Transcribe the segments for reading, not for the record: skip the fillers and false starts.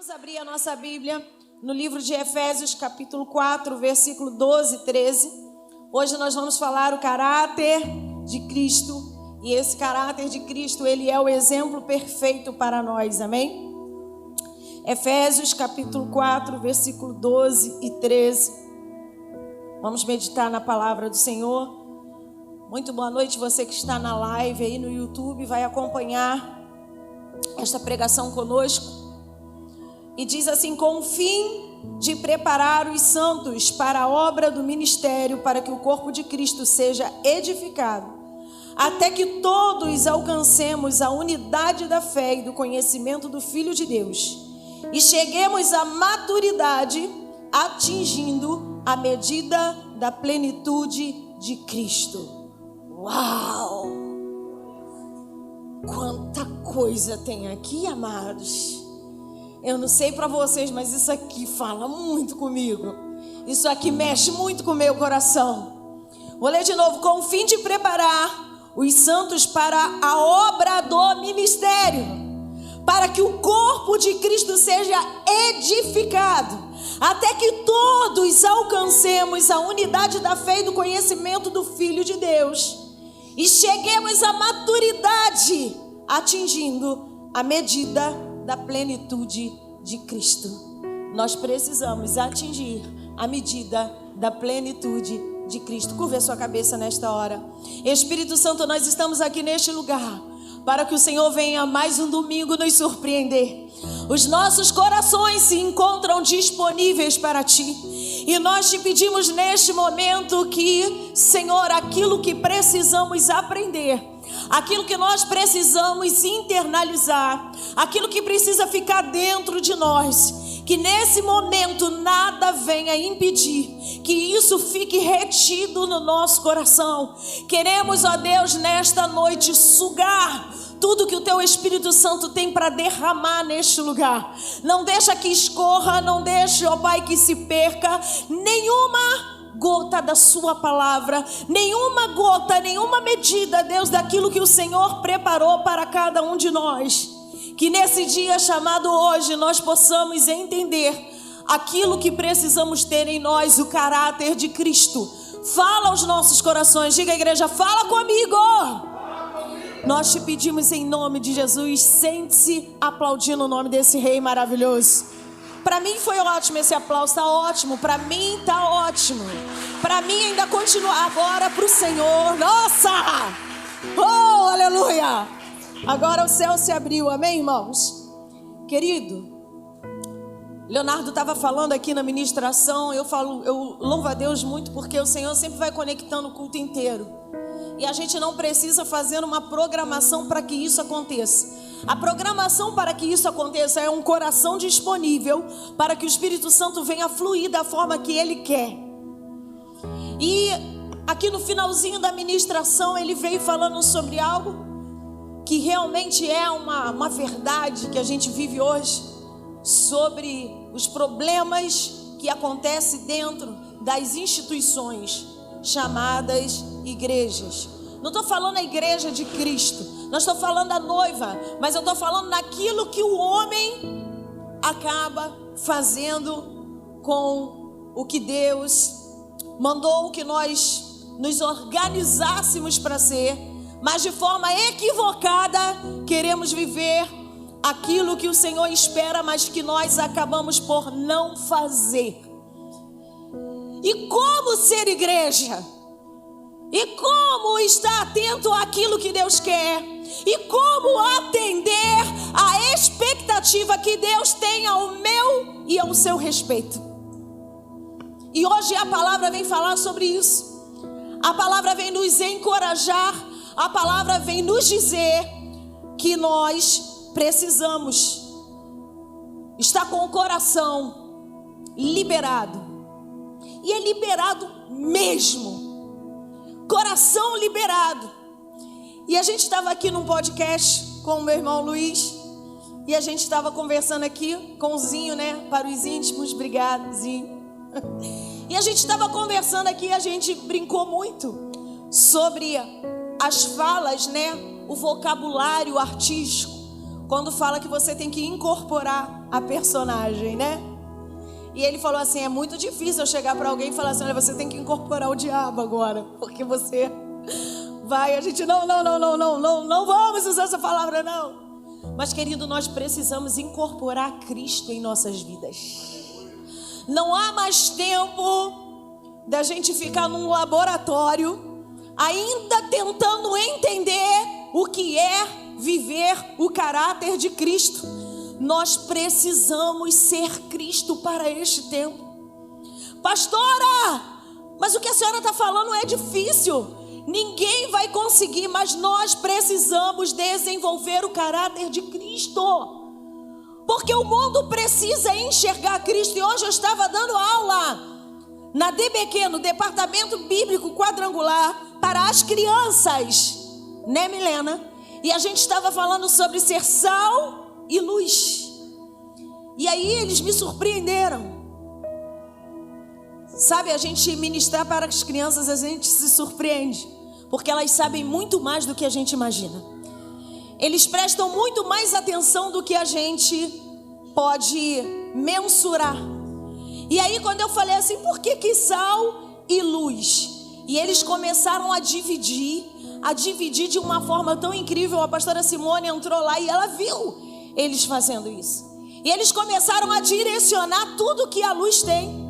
Vamos abrir a nossa Bíblia no livro de Efésios, capítulo 4, versículo 12 e 13. Hoje nós vamos falar o caráter de Cristo. E esse caráter de Cristo, ele é o exemplo perfeito para nós, amém? Efésios, capítulo 4, versículo 12 e 13. Vamos meditar na palavra do Senhor. Muito boa noite, você que está na live aí no YouTube, vai acompanhar esta pregação conosco. E diz assim: com o fim de preparar os santos para a obra do ministério, para que o corpo de Cristo seja edificado, até que todos alcancemos a unidade da fé e do conhecimento do Filho de Deus, e cheguemos à maturidade, atingindo a medida da plenitude de Cristo. Uau! Quanta coisa tem aqui, amados! Eu não sei para vocês, mas isso aqui fala muito comigo. Isso aqui mexe muito com o meu coração. Vou ler de novo. Com o fim de preparar os santos para a obra do ministério, para que o corpo de Cristo seja edificado, até que todos alcancemos a unidade da fé e do conhecimento do Filho de Deus, e cheguemos à maturidade, atingindo a medida da plenitude de Cristo. Nós precisamos atingir a medida da plenitude de Cristo. Curva a sua cabeça nesta hora. Espírito Santo, nós estamos aqui neste lugar para que o Senhor venha mais um domingo nos surpreender. Os nossos corações se encontram disponíveis para Ti, e nós te pedimos neste momento que, Senhor, aquilo que precisamos aprender, aquilo que nós precisamos internalizar, aquilo que precisa ficar dentro de nós, que nesse momento nada venha impedir que isso fique retido no nosso coração. Queremos, ó Deus, nesta noite sugar tudo que o Teu Espírito Santo tem para derramar neste lugar. Não deixa que escorra, não deixe, ó Pai, que se perca nenhuma gota da Sua palavra, nenhuma gota, nenhuma medida, Deus, daquilo que o Senhor preparou para cada um de nós. Que nesse dia chamado hoje nós possamos entender aquilo que precisamos ter em nós, o caráter de Cristo. Fala aos nossos corações, diga, igreja, fala comigo. Nós te pedimos em nome de Jesus. Sente-se aplaudindo o nome desse Rei maravilhoso. Para mim foi ótimo esse aplauso, está ótimo. Para mim está ótimo. Para mim ainda continua. Agora para o Senhor. Nossa! Oh, aleluia! Agora o céu se abriu, amém, irmãos? Querido, Leonardo estava falando aqui na ministração. Eu louvo a Deus muito porque o Senhor sempre vai conectando o culto inteiro. E a gente não precisa fazer uma programação para que isso aconteça. A programação para que isso aconteça é um coração disponível para que o Espírito Santo venha fluir da forma que Ele quer. E aqui no finalzinho da ministração ele veio falando sobre algo que realmente é uma verdade que a gente vive hoje, sobre os problemas que acontecem dentro das instituições chamadas igrejas. Não estou falando a igreja de Cristo, não estou falando da noiva, mas eu estou falando naquilo que o homem acaba fazendo com o que Deus mandou que nós nos organizássemos para ser, mas de forma equivocada queremos viver aquilo que o Senhor espera, mas que nós acabamos por não fazer. E como ser igreja? E como estar atento àquilo que Deus quer? E como atender à expectativa que Deus tem ao meu e ao seu respeito? E hoje a palavra vem falar sobre isso. A palavra vem nos encorajar. A palavra vem nos dizer que nós precisamos estar com o coração liberado. E é liberado mesmo. Coração liberado. E a gente estava aqui num podcast com o meu irmão Luiz. E a gente estava conversando aqui com o Zinho, né? Para os íntimos, obrigado, Zinho. E a gente estava conversando aqui, a gente brincou muito sobre as falas, né? O vocabulário artístico. Quando fala que você tem que incorporar a personagem, né? E ele falou assim, é muito difícil eu chegar para alguém e falar assim, olha, você tem que incorporar o diabo agora, porque você vai, a gente não vamos usar essa palavra não. Mas querido, nós precisamos incorporar Cristo em nossas vidas. Não há mais tempo da gente ficar num laboratório ainda tentando entender o que é viver o caráter de Cristo. Nós precisamos ser Cristo para este tempo. Pastora, mas o que a senhora está falando é difícil. Ninguém vai conseguir, mas nós precisamos desenvolver o caráter de Cristo. Porque o mundo precisa enxergar Cristo. E hoje eu estava dando aula na DBQ, no Departamento Bíblico Quadrangular, para as crianças, né, Milena? E a gente estava falando sobre ser sal e luz. E aí eles me surpreenderam. Sabe, a gente ministrar para as crianças, a gente se surpreende, porque elas sabem muito mais do que a gente imagina. Eles prestam muito mais atenção do que a gente pode mensurar. E aí quando eu falei assim, por que sal e luz? E eles começaram a dividir de uma forma tão incrível. A pastora Simone entrou lá e ela viu eles fazendo isso. E eles começaram a direcionar tudo que a luz tem.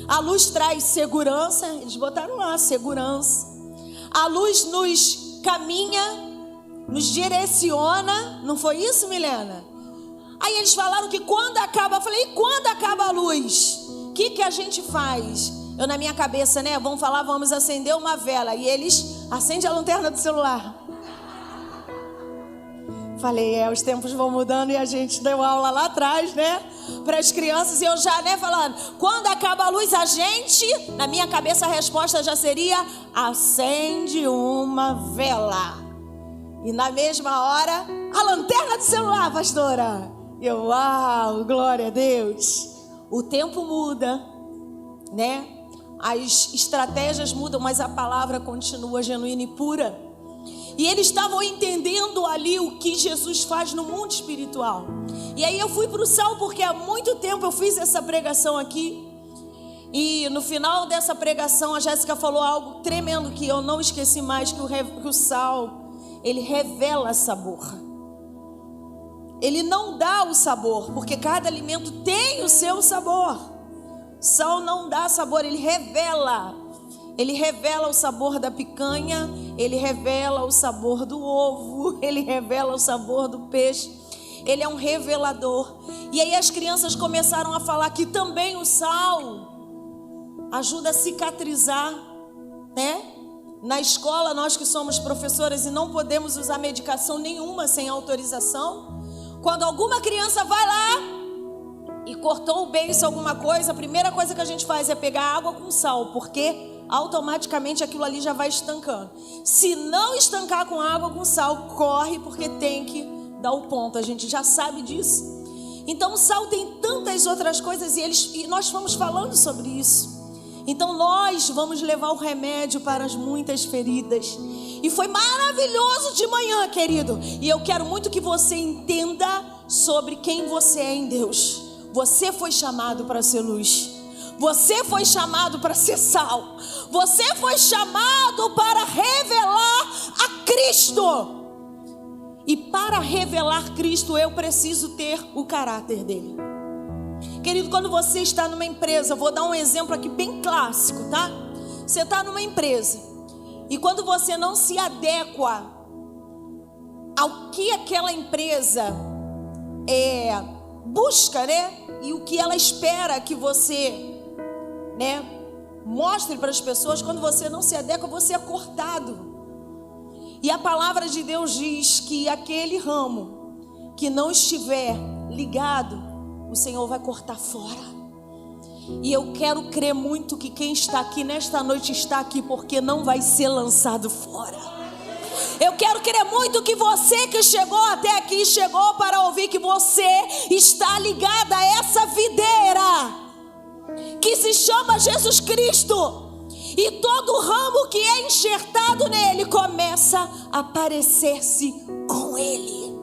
A luz traz segurança, eles botaram lá, segurança. A luz nos caminha, nos direciona, não foi isso, Milena? Aí eles falaram que quando acaba, eu falei, e quando acaba a luz? O que a gente faz? Eu na minha cabeça, né, vamos acender uma vela. E eles acendem a lanterna do celular. Falei, os tempos vão mudando e a gente deu aula lá atrás, né? Para as crianças, e eu já, né, falando, quando acaba a luz, a gente, na minha cabeça a resposta já seria, acende uma vela. E na mesma hora, a lanterna do celular, pastora. Eu, uau, glória a Deus. O tempo muda, né? As estratégias mudam, mas a palavra continua genuína e pura. E eles estavam entendendo ali o que Jesus faz no mundo espiritual. E aí eu fui para o sal, porque há muito tempo eu fiz essa pregação aqui. E no final dessa pregação a Jéssica falou algo tremendo que eu não esqueci mais, que o sal, ele revela sabor. Ele não dá o sabor, porque cada alimento tem o seu sabor. Sal não dá sabor, ele revela. Ele revela o sabor da picanha, ele revela o sabor do ovo, ele revela o sabor do peixe. Ele é um revelador. E aí as crianças começaram a falar que também o sal ajuda a cicatrizar, né? Na escola, nós que somos professoras e não podemos usar medicação nenhuma sem autorização, quando alguma criança vai lá e cortou o beiço, alguma coisa, a primeira coisa que a gente faz é pegar água com sal, porque automaticamente aquilo ali já vai estancando. Se não estancar com água com sal, corre, porque tem que dar o ponto. A gente já sabe disso. Então o sal tem tantas outras coisas e nós fomos falando sobre isso. Então nós vamos levar o remédio para as muitas feridas. E foi maravilhoso de manhã, querido. E eu quero muito que você entenda sobre quem você é em Deus. Você foi chamado para ser luz. Você foi chamado para ser sal. Você foi chamado para revelar a Cristo. E para revelar Cristo, eu preciso ter o caráter dele. Querido, quando você está numa empresa, vou dar um exemplo aqui bem clássico, tá? Você está numa empresa e quando você não se adequa ao que aquela empresa busca, né? E o que ela espera que você, né, mostre para as pessoas, quando você não se adequa, você é cortado. E a palavra de Deus diz que aquele ramo que não estiver ligado, o Senhor vai cortar fora. E eu quero crer muito que quem está aqui nesta noite está aqui porque não vai ser lançado fora. Eu quero crer muito que você que chegou até aqui, chegou para ouvir que você está ligada a essa videira que se chama Jesus Cristo. E todo ramo que é enxertado nele começa a parecer-se com ele.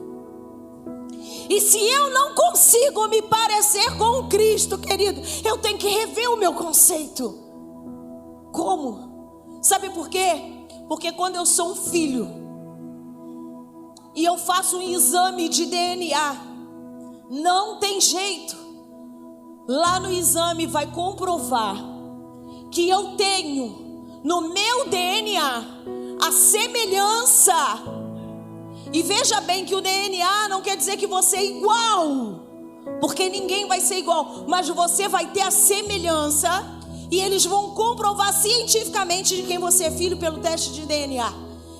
E se eu não consigo me parecer com o Cristo, querido, eu tenho que rever o meu conceito. Como? Sabe por quê? Porque quando eu sou um filho e eu faço um exame de DNA, não tem jeito. Lá no exame vai comprovar que eu tenho no meu DNA a semelhança. E veja bem que o DNA não quer dizer que você é igual, porque ninguém vai ser igual, mas você vai ter a semelhança. E eles vão comprovar cientificamente de quem você é filho pelo teste de DNA.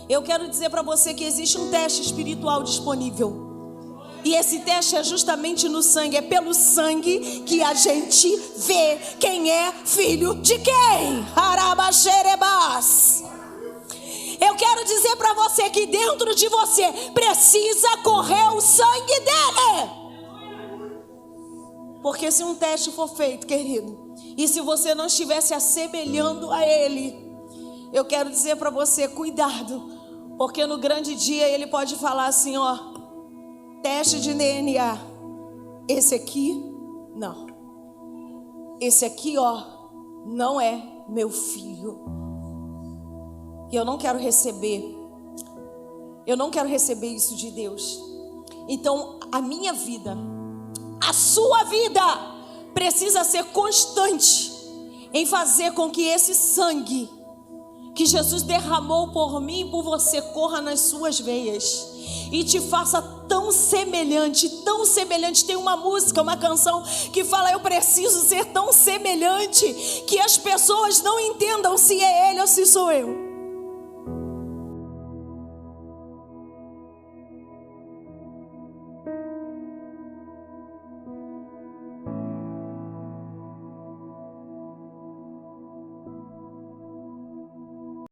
Eu quero dizer para você que existe um teste espiritual disponível. E esse teste é justamente no sangue. É pelo sangue que a gente vê quem é filho de quem. Arabaxerebas. Eu quero dizer para você que dentro de você precisa correr o sangue dele. Porque se um teste for feito, querido, e se você não estiver se assemelhando a ele, eu quero dizer para você, cuidado, porque no grande dia ele pode falar assim, ó, teste de DNA, esse aqui, não. Esse aqui, ó, não é meu filho. E eu não quero receber isso de Deus. Então, a minha vida, a sua vida, precisa ser constante em fazer com que esse sangue que Jesus derramou por mim e por você corra nas suas veias e te faça tão semelhante, tão semelhante. Tem uma música, uma canção que fala: eu preciso ser tão semelhante que as pessoas não entendam se é ele ou se sou eu.